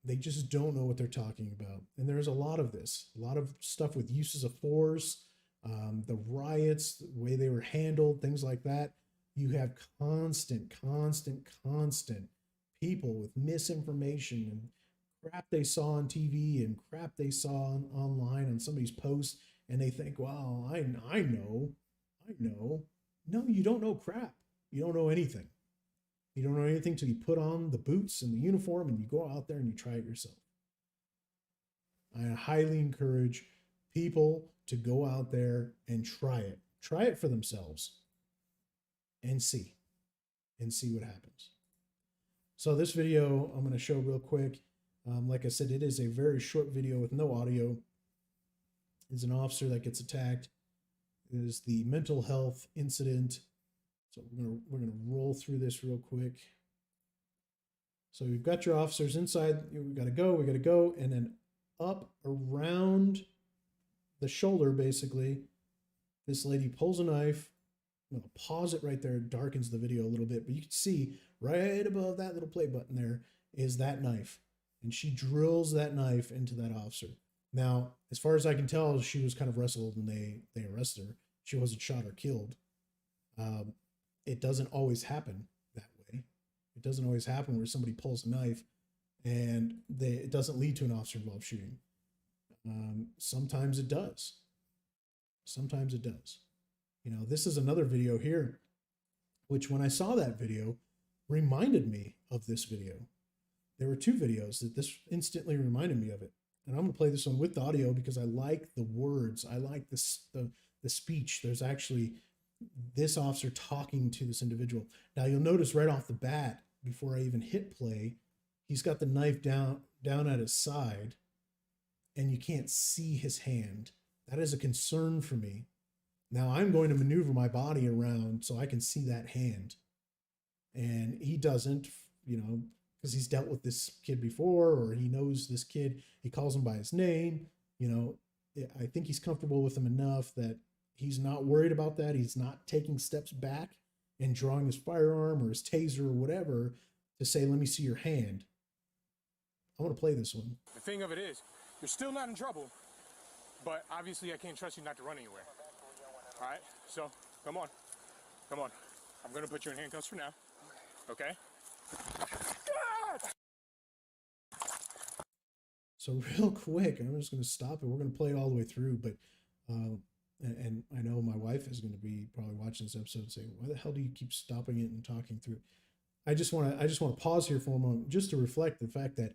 They just don't know what they're talking about. And there's a lot of this, a lot of stuff with uses of force, the riots, the way they were handled, things like that. You have constant people with misinformation and crap they saw on TV and crap they saw online on somebody's post, and they think, "Wow, I know." No, you don't know crap. You don't know anything. You don't know anything till you put on the boots and the uniform and you go out there and you try it yourself. I highly encourage people to go out there and try it. Try it for themselves and see what happens. So this video I'm going to show real quick. Like I said, it is a very short video with no audio. It's an officer that gets attacked. It is the mental health incident. So we're gonna roll through this real quick. So you've got your officers inside. We gotta go, and then up around the shoulder, basically, this lady pulls a knife. I'm gonna pause it right there. It darkens the video a little bit, but you can see right above that little play button there is that knife, and she drills that knife into that officer. Now, as far as I can tell, she was kind of wrestled and they arrested her. She wasn't shot or killed. It doesn't always happen that way. It doesn't always happen where somebody pulls a knife and it doesn't lead to an officer-involved shooting. Sometimes it does. Sometimes it does. You know, this is another video here, which when I saw that video, reminded me of this video. There were 2 videos that this instantly reminded me of it. And I'm going to play this one with the audio because I like the words. I like the speech. There's actually this officer talking to this individual. Now you'll notice right off the bat, before I even hit play, he's got the knife down at his side and you can't see his hand. That is a concern for me. Now I'm going to maneuver my body around so I can see that hand. And he doesn't, you know, because he's dealt with this kid before, or he knows this kid. He calls him by his name. You know, I think he's comfortable with him enough that he's not worried about that. He's not taking steps back and drawing his firearm or his taser or whatever to say, "Let me see your hand." I want to play this one. The thing of it is, you're still not in trouble, but obviously I can't trust you not to run anywhere. All right, so come on. I'm gonna put you in handcuffs for now, okay? So real quick, I'm just going to stop it. We're going to play it all the way through, but and I know my wife is going to be probably watching this episode and saying, "Why the hell do you keep stopping it and talking through it?" I just want to pause here for a moment just to reflect the fact that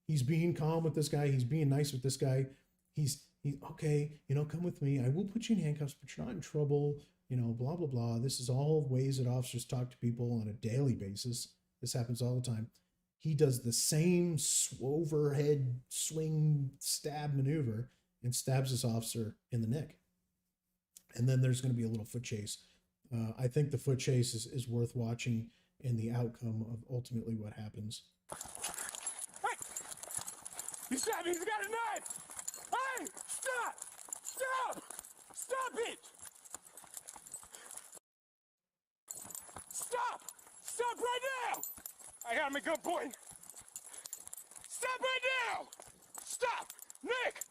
he's being calm with this guy. He's being nice with this guy. He's okay, you know, come with me. I will put you in handcuffs, but you're not in trouble, you know, blah, blah, blah. This is all ways that officers talk to people on a daily basis. This happens all the time. He does the same overhead swing stab maneuver and stabs this officer in the neck. And then there's going to be a little foot chase. I think the foot chase is worth watching and the outcome of ultimately what happens. Hey! You shot me! He's got a knife! Hey! Stop! Stop! Stop it! Stop! Stop Stop right now! I got him at gunpoint. Stop right now! Stop! Nick!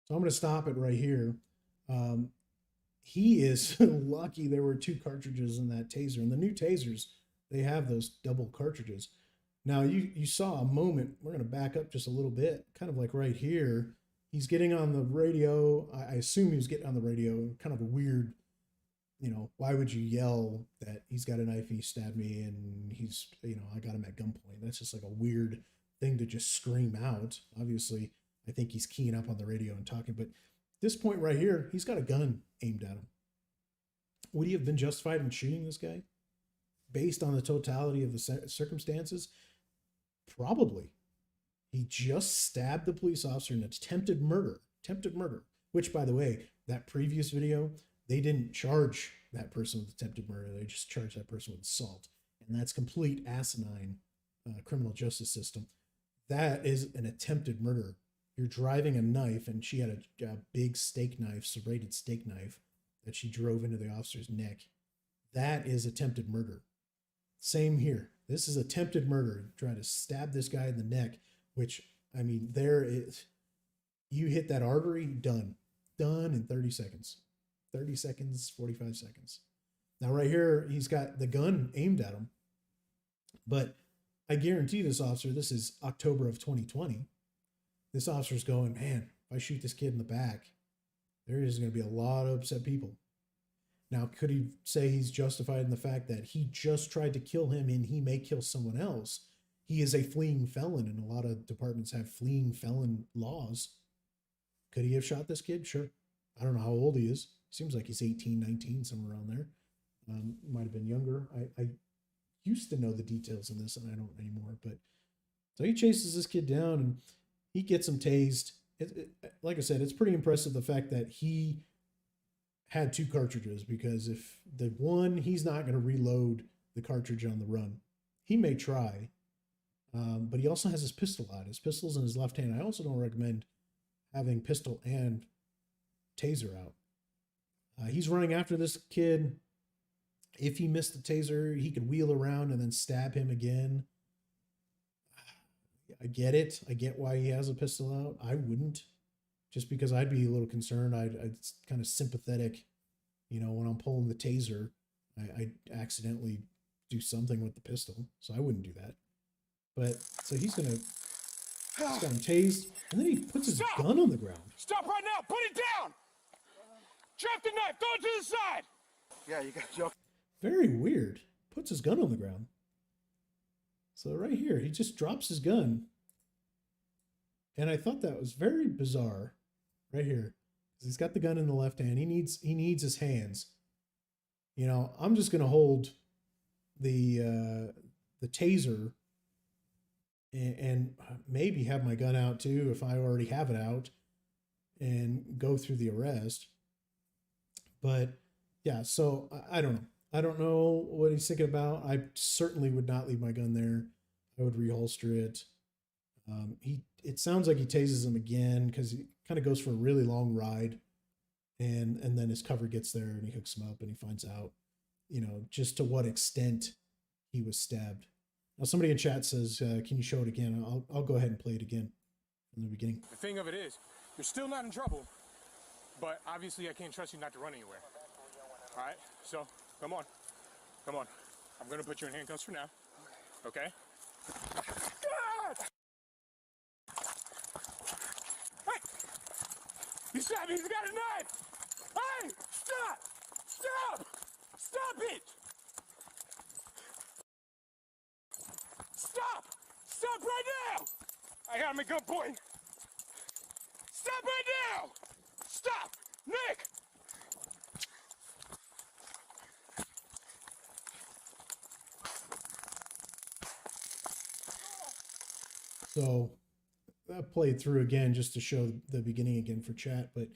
So I'm going to stop it right here. He is lucky there were 2 cartridges in that taser. And the new tasers, they have those double cartridges. Now, you saw a moment. We're going to back up just a little bit, kind of like right here. He's getting on the radio. I assume he was getting on the radio. Kind of a weird, why would you yell that he's got a knife and he stabbed me and he's, I got him at gunpoint. That's just like a weird thing to just scream out. Obviously, I think he's keying up on the radio and talking, but this point right here, he's got a gun aimed at him. Would he have been justified in shooting this guy based on the totality of the circumstances? Probably. He just stabbed the police officer in attempted murder, which, by the way, that previous video, they didn't charge that person with attempted murder. They just charged that person with assault. And that's complete asinine criminal justice system. That is an attempted murder. You're driving a knife, and she had a big steak knife, serrated steak knife, that she drove into the officer's neck. That is attempted murder. Same here. This is attempted murder. Trying to stab this guy in the neck, which, I mean, there is, you hit that artery, done. Done in 30 seconds. 30 seconds, 45 seconds. Now, right here, he's got the gun aimed at him. But I guarantee this officer, this is October of 2020. This officer's going, man, if I shoot this kid in the back, there is going to be a lot of upset people. Now, could he say he's justified in the fact that he just tried to kill him and he may kill someone else? He is a fleeing felon, and a lot of departments have fleeing felon laws. Could he have shot this kid? Sure. I don't know how old he is. Seems like he's 18, 19, somewhere around there. Might have been younger. I used to know the details in this, and I don't anymore. But so he chases this kid down, and he gets him tased. Like I said, it's pretty impressive the fact that he had 2 cartridges, because if the one, he's not going to reload the cartridge on the run. He may try, but he also has his pistol out. His pistol's in his left hand. I also don't recommend having pistol and taser out. He's running after this kid. If he missed the taser, he could wheel around and then stab him again. I get it. I get why he has a pistol out. I wouldn't, just because I'd be a little concerned. I'd kind of sympathetic, when I'm pulling the taser, I accidentally do something with the pistol. So I wouldn't do that. But so he's got him tased, and then he puts his gun on the ground. Stop right now! Put it down! Drop the knife! Throw it to the side! Yeah, you got your... Very weird. Puts his gun on the ground. So right here, he just drops his gun. And I thought that was very bizarre. Right here. He's got the gun in the left hand. He needs his hands. I'm just gonna hold the taser and maybe have my gun out too if I already have it out, and go through the arrest. But yeah, so I don't know. I don't know what he's thinking about. I certainly would not leave my gun there. I would reholster it. It sounds like he tases him again, because he kind of goes for a really long ride, and then his cover gets there and he hooks him up and he finds out, just to what extent he was stabbed. Now, somebody in chat says, can you show it again? I'll go ahead and play it again from the beginning. The thing of it is, you're still not in trouble, but obviously I can't trust you not to run anywhere. All right, so come on. I'm gonna put you in handcuffs for now. Okay? God! Hey! You stabbed me, he's got a knife! Hey! Stop! Stop! Stop it! Stop! Stop right now! I got him at gunpoint. Stop right now! Stop! Nick! So that played through again just to show the beginning again for chat, but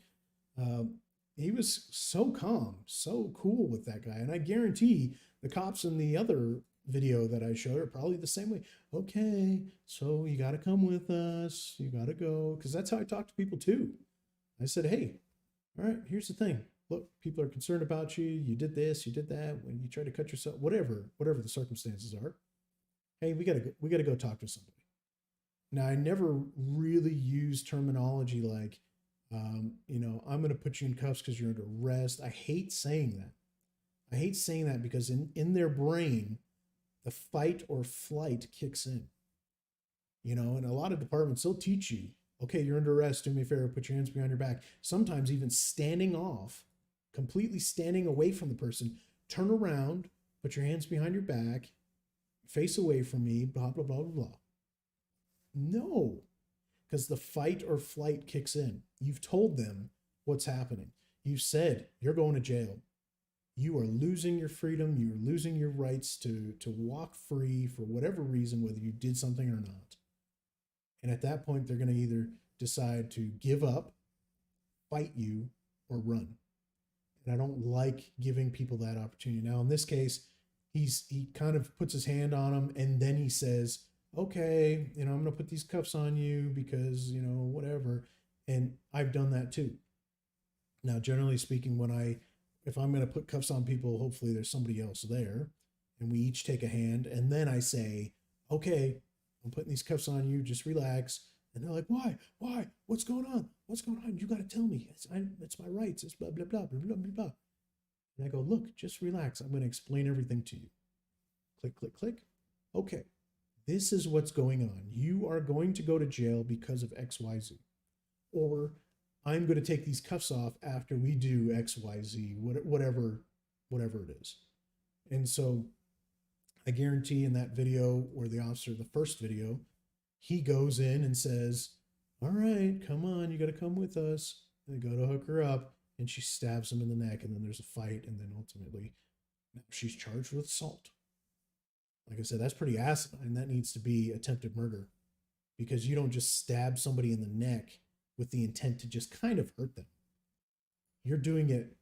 he was so calm, so cool with that guy. And I guarantee the cops in the other video that I showed are probably the same way. Okay, so you got to come with us. You got to go. Because that's how I talk to people too. I said, hey, all right, here's the thing. Look, people are concerned about you. You did this, you did that. When you try to cut yourself, whatever the circumstances are. Hey, we gotta go talk to somebody. Now, I never really use terminology like, I'm going to put you in cuffs because you're under arrest. I hate saying that. I hate saying that because in their brain, the fight or flight kicks in. And a lot of departments, they'll teach you, okay, you're under arrest, do me a favor, put your hands behind your back. Sometimes even standing off, completely standing away from the person, turn around, put your hands behind your back, face away from me, blah, blah, blah, blah, blah. No, because the fight or flight kicks in. You've told them what's happening. You've said you're going to jail. You are losing your freedom. You're losing your rights to walk free for whatever reason, whether you did something or not. And at that point, they're going to either decide to give up, fight you, or run. And I don't like giving people that opportunity. Now, in this case, he kind of puts his hand on him, and then he says, okay, I'm going to put these cuffs on you because, whatever. And I've done that too. Now, generally speaking, if I'm going to put cuffs on people, hopefully there's somebody else there, and we each take a hand, and then I say, okay, I'm putting these cuffs on you, just relax. And they're like, why? What's going on? You got to tell me. It's my rights. It's blah, blah, blah, blah, blah, blah, blah. And I go, look, just relax. I'm going to explain everything to you. Click, click, click. Okay. This is what's going on. You are going to go to jail because of XYZ. Or I'm going to take these cuffs off after we do XYZ, whatever it is. And so I guarantee in that video where the officer, the first video, he goes in and says, all right, come on, you got to come with us. They go to hook her up and she stabs him in the neck, and then there's a fight, and then ultimately she's charged with assault. Like I said, that's pretty asinine. That needs to be attempted murder, because you don't just stab somebody in the neck with the intent to just kind of hurt them. You're doing it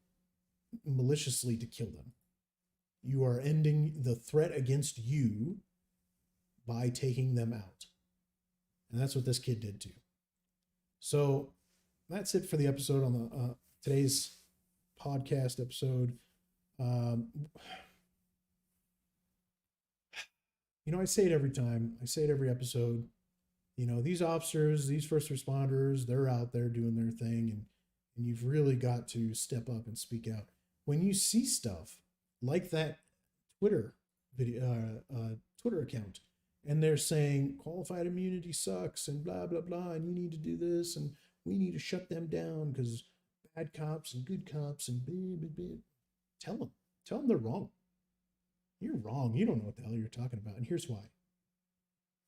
maliciously to kill them. You are ending the threat against you by taking them out. And that's what this kid did too. So that's it for the episode on the today's podcast episode. I say it every time. I say it every episode. These officers, these first responders, they're out there doing their thing, and you've really got to step up and speak out. When you see stuff like that Twitter account, and they're saying qualified immunity sucks and blah, blah, blah, and you need to do this, and we need to shut them down because bad cops and good cops and blah, blah, blah. Tell them they're wrong. You're wrong. You don't know what the hell you're talking about, and here's why.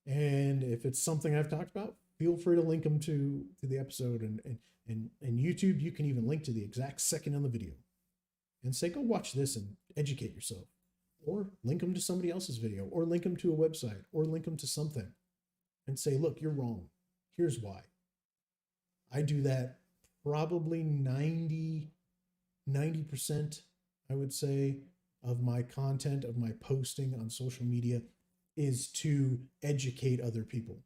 And if it's something I've talked about, feel free to link them to the episode, and YouTube. You can even link to the exact second on the video and say, go watch this and educate yourself, or link them to somebody else's video, or link them to a website, or link them to something and say, look, you're wrong. Here's why. I do that probably 90%, I would say, of my content, of my posting on social media is to educate other people.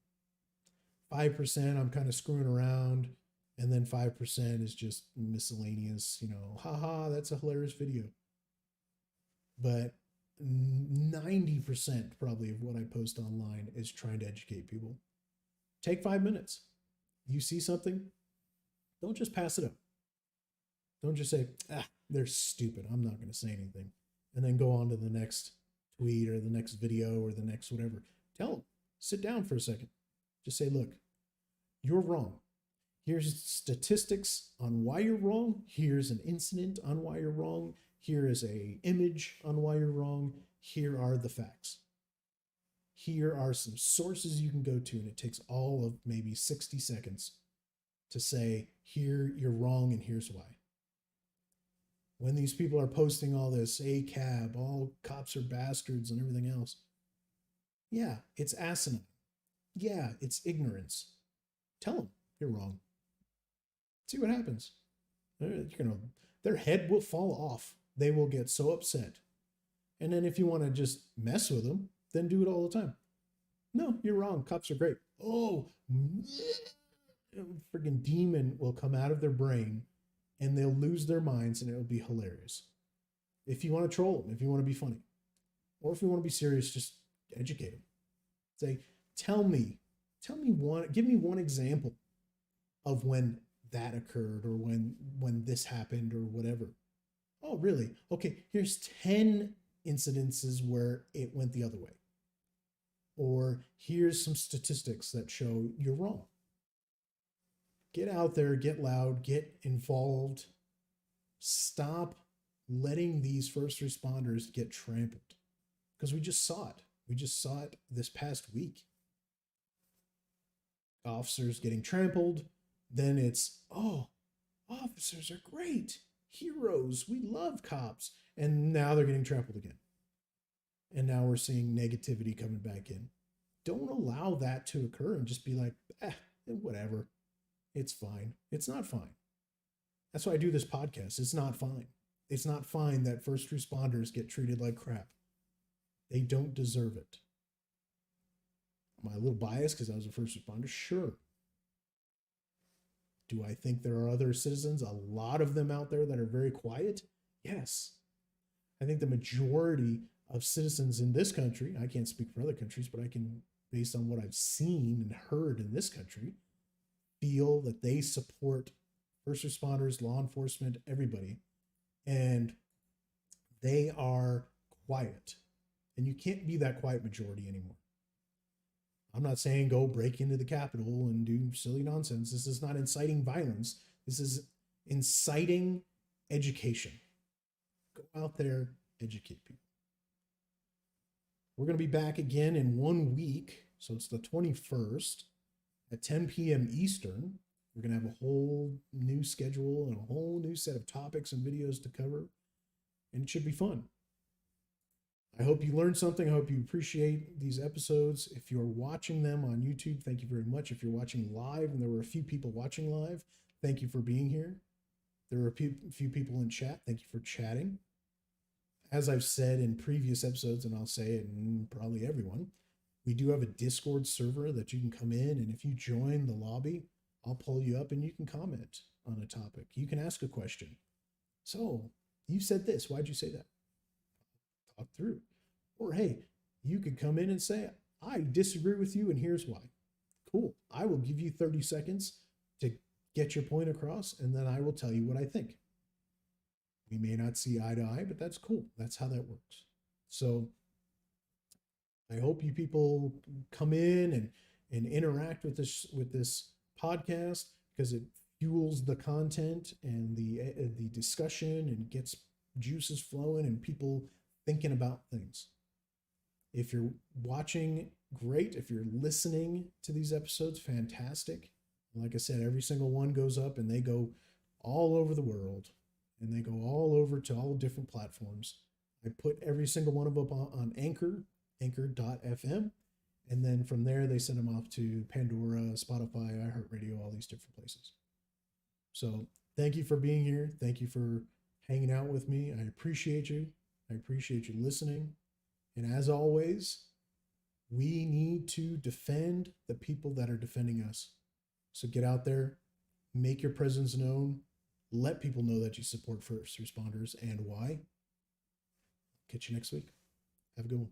5% I'm kind of screwing around, and then 5% is just miscellaneous, haha, that's a hilarious video. But 90% probably of what I post online is trying to educate people. Take 5 minutes. You see something, don't just pass it up. Don't just say, they're stupid, I'm not going to say anything, and then go on to the next tweet or the next video or the next whatever. Tell them, sit down for a second. Just say, look, you're wrong. Here's statistics on why you're wrong. Here's an incident on why you're wrong. Here is a image on why you're wrong. Here are the facts. Here are some sources you can go to, and it takes all of maybe 60 seconds to say, here you're wrong and here's why. When these people are posting all this ACAB, all cops are bastards and everything else, yeah, it's asinine. Yeah, it's ignorance. Tell them you're wrong. See what happens. Their head will fall off. They will get so upset. And then if you want to just mess with them, then do it all the time. No, you're wrong. Cops are great. Oh, freaking demon will come out of their brain and they'll lose their minds and it'll be hilarious. If you want to troll them, if you want to be funny, or if you want to be serious, just educate them. Say, give me one example of when that occurred or when this happened or whatever. Oh, really? Okay, here's 10 incidences where it went the other way. Or here's some statistics that show you're wrong. Get out there, get loud, get involved. Stop letting these first responders get trampled. Because we just saw it. We just saw it this past week. Officers getting trampled. Then it's, oh, officers are great. Heroes. We love cops. And now they're getting trampled again. And now we're seeing negativity coming back in. Don't allow that to occur and just be like, whatever. It's fine. It's not fine. That's why I do this podcast. It's not fine. It's not fine that first responders get treated like crap. They don't deserve it. Am I a little biased because I was a first responder? Sure. Do I think there are other citizens, a lot of them out there that are very quiet? Yes. I think the majority of citizens in this country, I can't speak for other countries, but I can, based on what I've seen and heard in this country, feel that they support first responders, law enforcement, everybody, and they are quiet. And you can't be that quiet majority anymore. I'm not saying go break into the Capitol and do silly nonsense. This is not inciting violence. This is inciting education. Go out there, educate people. We're going to be back again in 1 week. So it's the 21st at 10 p.m. Eastern. We're going to have a whole new schedule and a whole new set of topics and videos to cover. And it should be fun. I hope you learned something. I hope you appreciate these episodes. If you're watching them on YouTube, thank you very much. If you're watching live, and there were a few people watching live, thank you for being here. There were a few people in chat. Thank you for chatting. As I've said in previous episodes, and I'll say it in probably everyone, we do have a Discord server that you can come in, and if you join the lobby, I'll pull you up and you can comment on a topic. You can ask a question. So, you said this. Why'd you say that? Talk through. Or, hey, you could come in and say, I disagree with you, and here's why. Cool. I will give you 30 seconds to get your point across, and then I will tell you what I think. We may not see eye to eye, but that's cool. That's how that works. So I hope you people come in and interact with this podcast, because it fuels the content and the discussion and gets juices flowing and people thinking about things. If you're watching, great. If you're listening to these episodes, fantastic. Like I said, every single one goes up and they go all over the world and they go all over to all different platforms. I put every single one of them on Anchor, anchor.fm. And then from there, they send them off to Pandora, Spotify, iHeartRadio, all these different places. So thank you for being here. Thank you for hanging out with me. I appreciate you. I appreciate you listening. And as always, we need to defend the people that are defending us. So get out there, make your presence known, let people know that you support first responders and why. Catch you next week. Have a good one.